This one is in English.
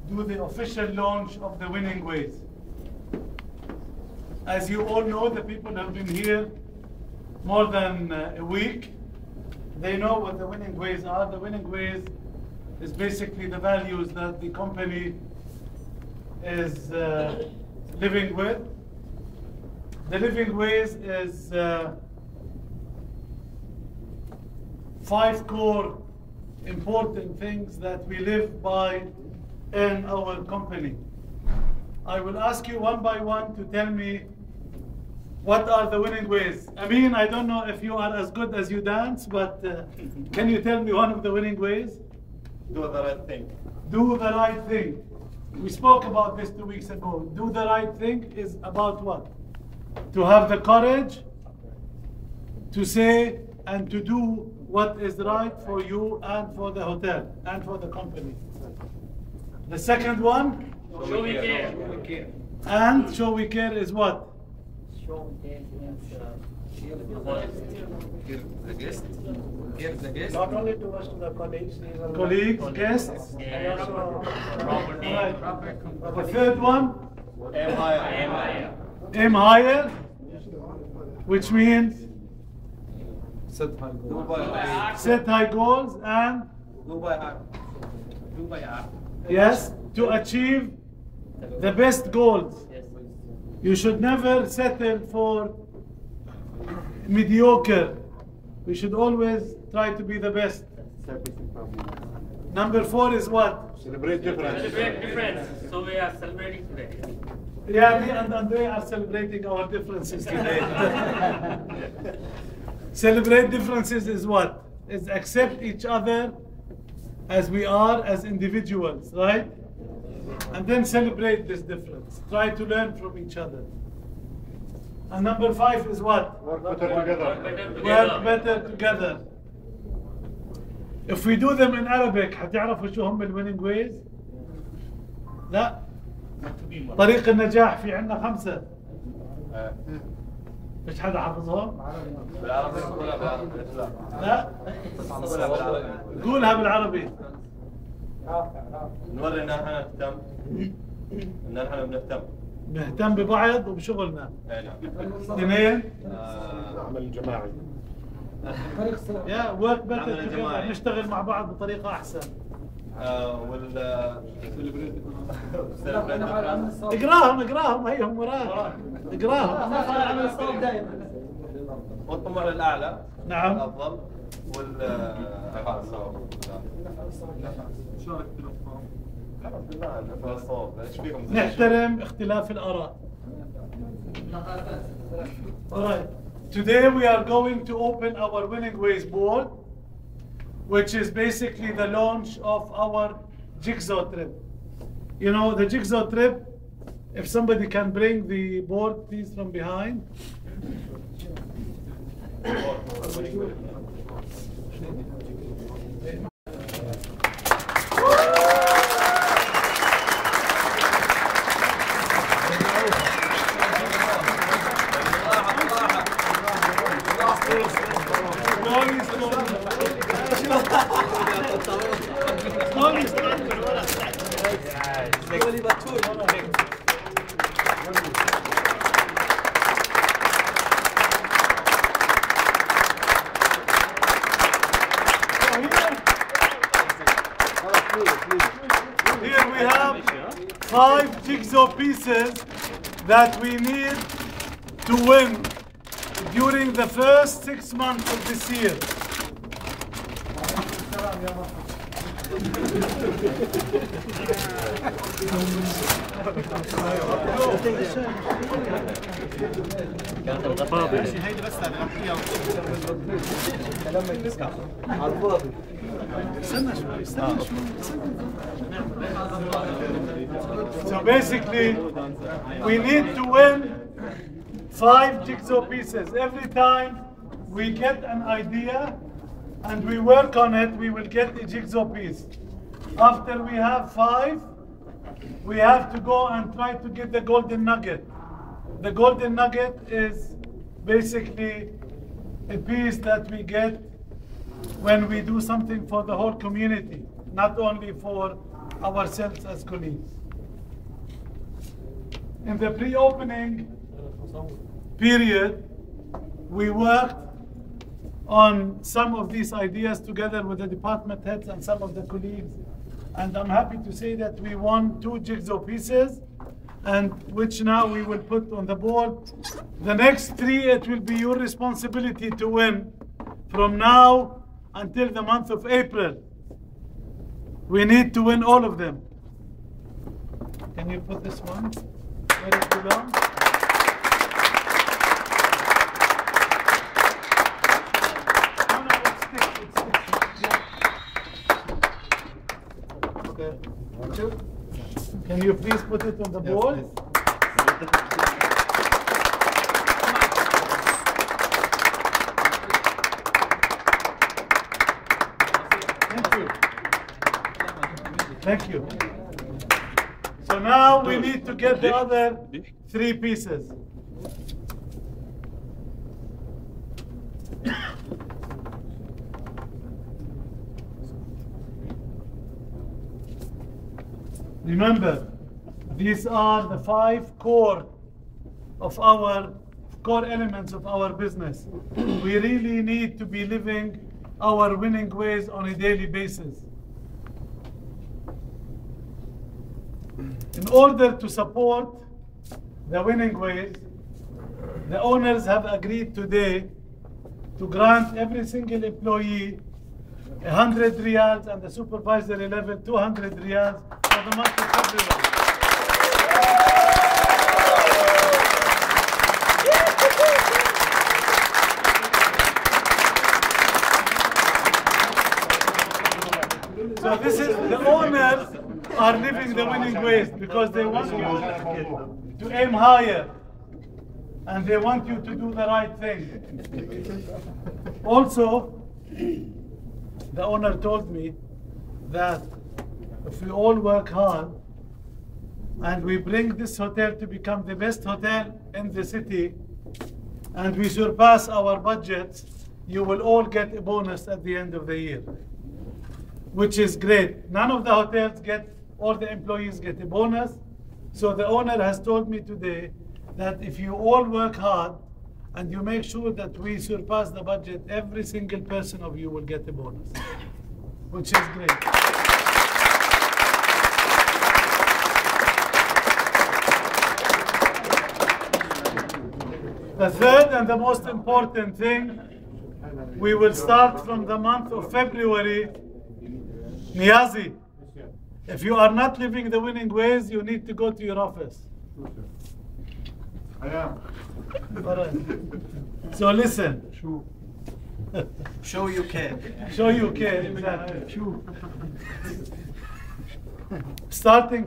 do the official launch of the winning ways. As you all know, the people have been here more than a week. They know what the winning ways are. The winning ways is basically the values that the company is living with. The living ways is 5 core important things that we live by in our company. I will ask you one by one to tell me what are the winning ways. I mean, I don't know if you are as good as you dance, but can you tell me one of the winning ways? Do the right thing. Do the right thing. We spoke about this 2 weeks ago. Do the right thing is about what? To have the courage to say and to do what is right for you and for the hotel and for the company. The second one? Show we care. And show we care is what? Show we care means Give the guest. Not only to us, to the colleagues. Colleagues, guests. and also property. Right. The third one? Aim higher. Aim higher, which means Set high goal. set high goals and Do by heart. Do by heart. yes, to achieve the best goals. Yes. You should never settle for mediocre. We should always try to be the best. Number 4 is what? Celebrate difference. Celebrate difference. So we are celebrating today. Yeah, me and Andre are celebrating our differences today. Celebrate differences is what? Is accept each other as we are as individuals, right? And then celebrate this difference. Try to learn from each other. And number 5 is what? Work better together. Work better together. If we do them in Arabic, هتعرفوا شو هم الويننج ويز؟ لا. طريق النجاح في عندنا 5. مش حدا حافظهم؟ بالعربي ولا بالعربي؟ لا. ولا بالعربي. قولها بالعربي. نوري ان احنا نهتم. ان احنا بنهتم. نهتم ببعض وبشغلنا. اي نعم. 2 عمل جماعي. يا ورك بيتر عمل جماعي. نشتغل مع بعض بطريقة أحسن. اقراهم هيهم وراك. اقراهم. عمل الصوت دائما. والطموح للاعلى. نعم. الافضل نحترم اختلاف الآراء. Alright. Today we are going to open our Winning Ways board, which is basically the launch of our Jigsaw trip. You know, the Jigsaw trip, if somebody can bring the board please from behind. Here we have 5 jigsaw pieces that we need to win during the first 6 months of this year. كانت الضفادع. هيدي بس نغطيها على الفاضي. So basically, we need to win 5 jigsaw pieces. Every time we get an idea and we work on it, we will get a jigsaw piece. After we have 5, we have to go and try to get the golden nugget. The golden nugget is basically a piece that we get when we do something for the whole community, not only for ourselves as colleagues. In the pre-opening period, we worked on some of these ideas together with the department heads and some of the colleagues. And I'm happy to say that we won 2 jigsaw pieces, and which now we will put on the board. The next 3, it will be your responsibility to win from now until the month of April. We need to win all of them. Can you put this one where it belongs? No, it sticks. Yeah. Okay. Can you please put it on the board? Thank you. So now we need to get the other 3 pieces. Remember, these are the 5 core elements of our business. We really need to be living our winning ways on a daily basis. In order to support the winning ways, the owners have agreed today to grant every single employee 100 riyals and the supervisory level 200 riyals for the month of February. So this is, the owners are living the winning ways because they want you to aim higher and they want you to do the right thing. Also, the owner told me that if we all work hard and we bring this hotel to become the best hotel in the city and we surpass our budgets, you will all get a bonus at the end of the year, which is great. None of the hotels all the employees get a bonus. So the owner has told me today that if you all work hard and you make sure that we surpass the budget, every single person of you will get a bonus, which is great. The third and the most important thing, we will start from the month of February. Niazi, if you are not living the winning ways, you need to go to your office. I am. All right. So listen. Show you care. Show you care, exactly. Starting